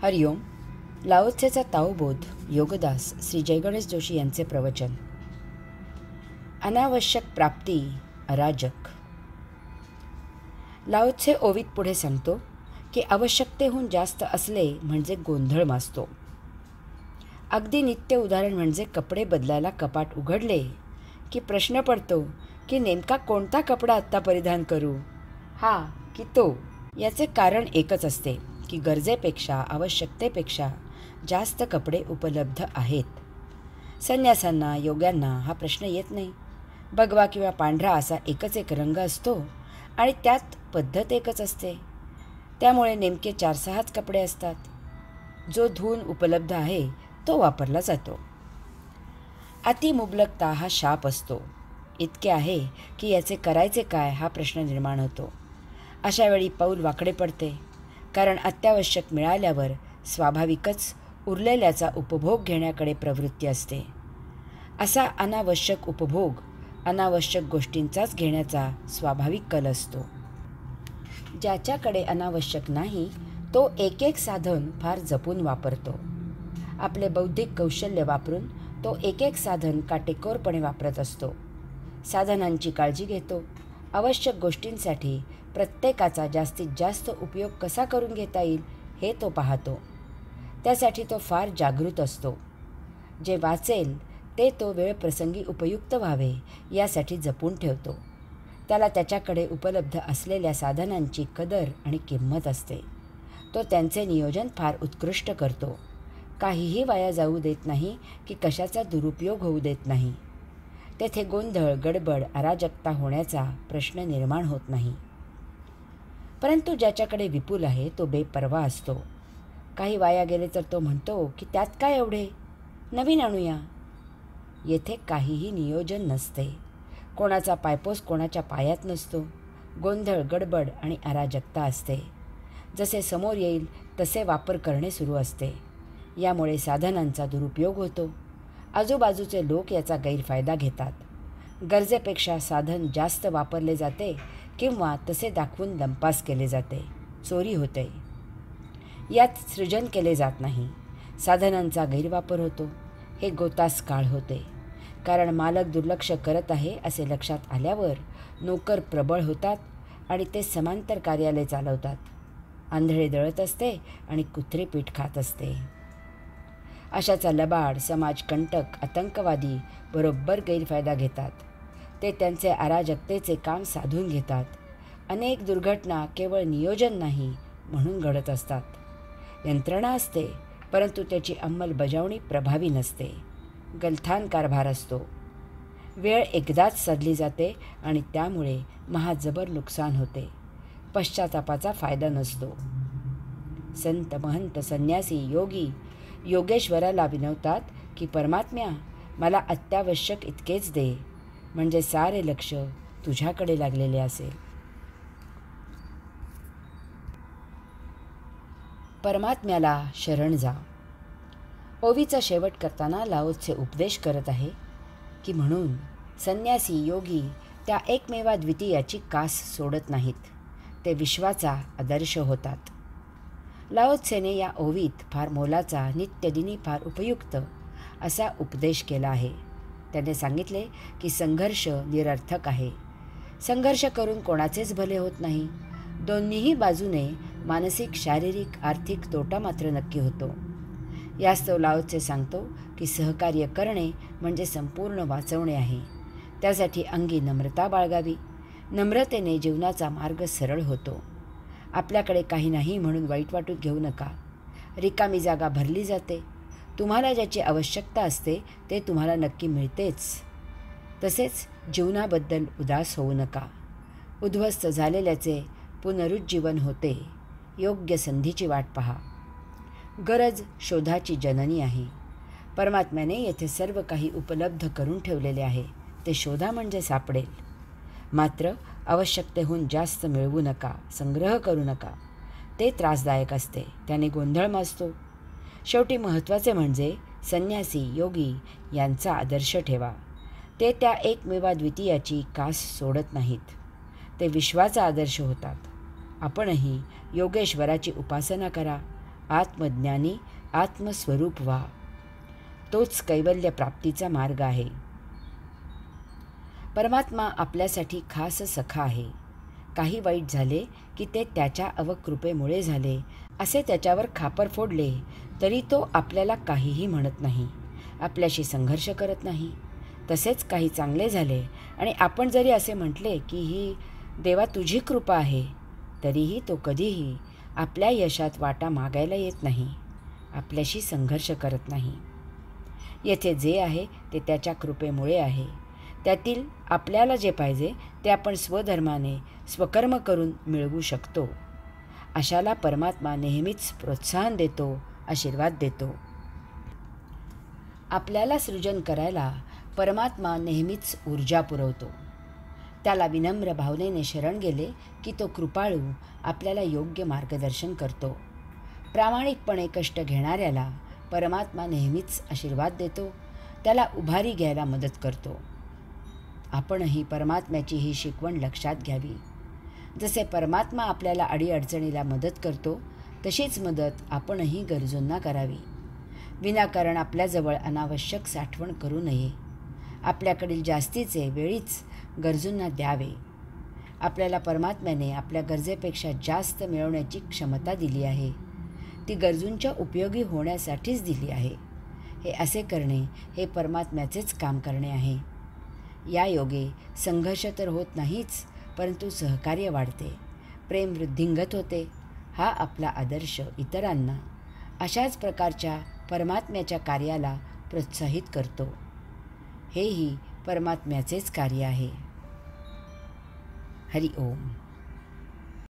हरिओम. लाओत्सेचा ताओबोध योगदास श्री जयगणेश जोशी यांचे प्रवचन. अनावश्यक प्राप्ती अराजक. लाओत्से ओवीत पुढे सांगतो की आवश्यकतेहून जास्त असले म्हणजे गोंधळ माजतो. अगदी नित्य उदाहरण म्हणजे कपडे बदलायला कपाट उघडले की प्रश्न पडतो की नेमका कोणता कपडा आत्ता परिधान करू, हा की तो. याचे कारण एकच असते की गरजेपेक्षा आवश्यकतेपेक्षा जास्त कपडे उपलब्ध आहेत. संन्यासांना योग्यांना हा प्रश्न येत नाही. भगवा किंवा पांढरा असा एकच एक रंग असतो आणि त्यात पद्धत एकच असते. त्यामुळे नेमके 4-6च कपडे असतात. जो धुवून उपलब्ध आहे तो वापरला जातो. अतिमुबलकता हा शाप असतो. इतके आहे की याचे करायचे काय हा प्रश्न निर्माण होतो. अशा वेळी पाऊल वाकडे पडते, कारण अत्यावश्यक मिळाल्यावर स्वाभाविकच उरलेल्याचा उपभोग घेण्याकडे प्रवृत्ती असते. असा अनावश्यक उपभोग अनावश्यक गोष्टींचाच घेण्याचा स्वाभाविक कल असतो. ज्याच्याकडे अनावश्यक नाही तो एक एक साधन फार जपून वापरतो. आपले बौद्धिक कौशल्य वापरून तो एक एक साधन काटेकोरपणे वापरत असतो. साधनांची काळजी घेतो. आवश्यक गोष्टींसाठी प्रत्येकाचा जास्तीत जास्त उपयोग कसा करून घेता येईल हे तो पाहतो. त्यासाठी तो फार जागृत असतो. जे वाचेल ते तो वेळप्रसंगी उपयुक्त व्हावे यासाठी जपून ठेवतो. त्याला त्याच्याकडे उपलब्ध असलेल्या साधनांची कदर आणि किंमत असते. तो त्यांचे नियोजन फार उत्कृष्ट करतो. काहीही वाया जाऊ देत नाही की कशाचा दुरुपयोग होऊ देत नाही. तेथे गोंधळ, गडबड, अराजकता होण्याचा प्रश्न निर्माण होत नाही. परंतु ज्याच्याकडे विपुल आहे तो बेपर्वा असतो. काही वाया गेले तर तो म्हणतो की त्यात काय एवढे, नवीन आणूया. येथे काहीही नियोजन नसते. कोणाचा पायपोस कोणाच्या पायात नसतो. गोंधळ, गडबड आणि अराजकता असते. जसे समोर येईल तसे वापर करणे सुरू असते. यामुळे साधनांचा दुरुपयोग होतो. आजूबाजूचे लोक याचा गैरफायदा घेतात. गरजेपेक्षा साधन जास्त वापरले जाते किंवा तसे दाखवून लंपास केले जाते. चोरी होते. यात सृजन केले जात नाही. साधनांचा गैरवापर होतो. हे गोतास काळ होते. कारण मालक दुर्लक्ष करत आहे असे लक्षात आल्यावर नोकर प्रबळ होतात आणि ते समांतर कार्यालय चालवतात. आंधळे दळत असते आणि कुत्रे पीठ खात असते. अशाचा लबाड, समाजकंटक, आतंकवादी बरोबर गैरफायदा घेतात. ते त्यांचे अराजकतेचे काम साधून घेतात. अनेक दुर्घटना केवळ नियोजन नाही म्हणून घडत असतात. यंत्रणा असते परंतु त्याची अंमलबजावणी प्रभावी नसते. गलथान कारभार असतो. वेळ एकदाच साधली जाते आणि त्यामुळे महाजबर नुकसान होते. पश्चातापाचा फायदा नसतो. संत, महंत, संन्यासी, योगी योगेश्वराला विनवतात की परमात्म्या, मला अत्यावश्यक इतकेच दे, म्हणजे सारे लक्ष तुझ्याकडे लागलेले असेल. परमात्म्याला शरण जा. ओवीचा शेवट करताना लाओत्से उपदेश करत आहे की म्हणून संन्यासी, योगी त्या एकमेवाद्वितीयाची कास सोडत नाहीत. ते विश्वाचा आदर्श होतात. लाओत्सेने या ओवीत फार मोलाचा, नित्यदिनी फार उपयुक्त असा उपदेश केला आहे. त्याने सांगितले की संघर्ष निरर्थक आहे. संघर्ष करून कोणाचेच भले होत नाही. दोन्हीही बाजूने मानसिक, शारीरिक, आर्थिक तोटा मात्र नक्की होतो. यास्तव लाओत्से सांगतो की सहकार्य करणे म्हणजे संपूर्ण वाचवणे आहे. त्यासाठी अंगी नम्रता बाळगावी. नम्रतेने जीवनाचा मार्ग सरळ होतो. आपल्याकडे काही नाही म्हणून वाईट वाटून घेऊ नका. रिकामी जागा भरली जाते. तुम्हाला ज्याची आवश्यकता असते ते तुम्हाला नक्की मिळतेच. तसेच जीवनाबद्दल उदास होऊ नका. उद्ध्वस्त झालेल्याचे पुनरुज्जीवन होते. योग्य संधीची वाट पहा. गरज शोधाची जननी आहे. परमात्म्याने येथे सर्व काही उपलब्ध करून ठेवलेले आहे. ते शोधा म्हणजे सापडेल. मात्र आवश्यकतेहून जास्त मिळवू नका. संग्रह करू नका. ते त्रासदायक असते. त्याने गोंधळ माजतो. शेवटी महत्त्वाचे म्हणजे संन्यासी, योगी यांचा आदर्श ठेवा. ते त्या एकमेवाद्वितीयाची कास सोडत नाहीत. ते विश्वाचा आदर्श होतात. आपणही योगेश्वराची उपासना करा. आत्मज्ञानी आत्मस्वरूप व्हा. तोच कैवल्य प्राप्तीचा मार्ग आहे. परमात्मा आपल्यासाठी खास सखा आहे. काही वाईट झाले की ते त्याच्या अवकृपेमुळे झाले असे त्याच्यावर खापर फोडले तरी तो आपल्याला काहीही म्हणत नाही, आपल्याशी संघर्ष करत नाही. तसेच काही चांगले झाले आणि आपण जरी असे म्हटले की ही देवा तुझी कृपा आहे, तरीही तो कधीही आपल्या यशात वाटा मागायला येत नाही, आपल्याशी संघर्ष करत नाही. येथे जे आहे ते त्याच्या कृपेमुळे आहे. त्यातील आपल्याला जे पाहिजे ते आपण स्वधर्माने स्वकर्म करून मिळवू शकतो. अशाला परमात्मा नेहमीच प्रोत्साहन देतो, आशीर्वाद देतो. आपल्याला सृजन करायला परमात्मा नेहमीच ऊर्जा पुरवतो. त्याला विनम्र भावनेने शरण गेले की तो कृपाळू आपल्याला योग्य मार्गदर्शन करतो. प्रामाणिकपणे कष्ट घेणाऱ्याला परमात्मा नेहमीच आशीर्वाद देतो, त्याला उभारी घ्यायला मदत करतो. आपणही परमात्म्याची ही शिकवण लक्षात घ्यावी. जसे परमात्मा आपल्याला अडीअडचणीला मदत करतो, तशीच मदत आपणही गरजूंना करावी. विनाकारण आपल्याजवळ अनावश्यक साठवण करू नये. आपल्याकडील जास्तीचे वेळीच गरजूंना द्यावे. आपल्याला परमात्म्याने आपल्या गरजेपेक्षा जास्त मिळवण्याची क्षमता दिली आहे. ती गरजूंच्या उपयोगी होण्यासाठीच दिली आहे. हे असे करणे हे परमात्म्याचेच काम करणे आहे. या योगे संघर्ष तर होत नाहीच, परंतु सहकार्य वाढते, प्रेम वृद्धिंगत होते. हा आपला आदर्श इतरांना अशाच प्रकारच्या परमात्म्याच्या कार्याला प्रोत्साहित करतो. हेही परमात्म्याचेच कार्य आहे. हरि ओम.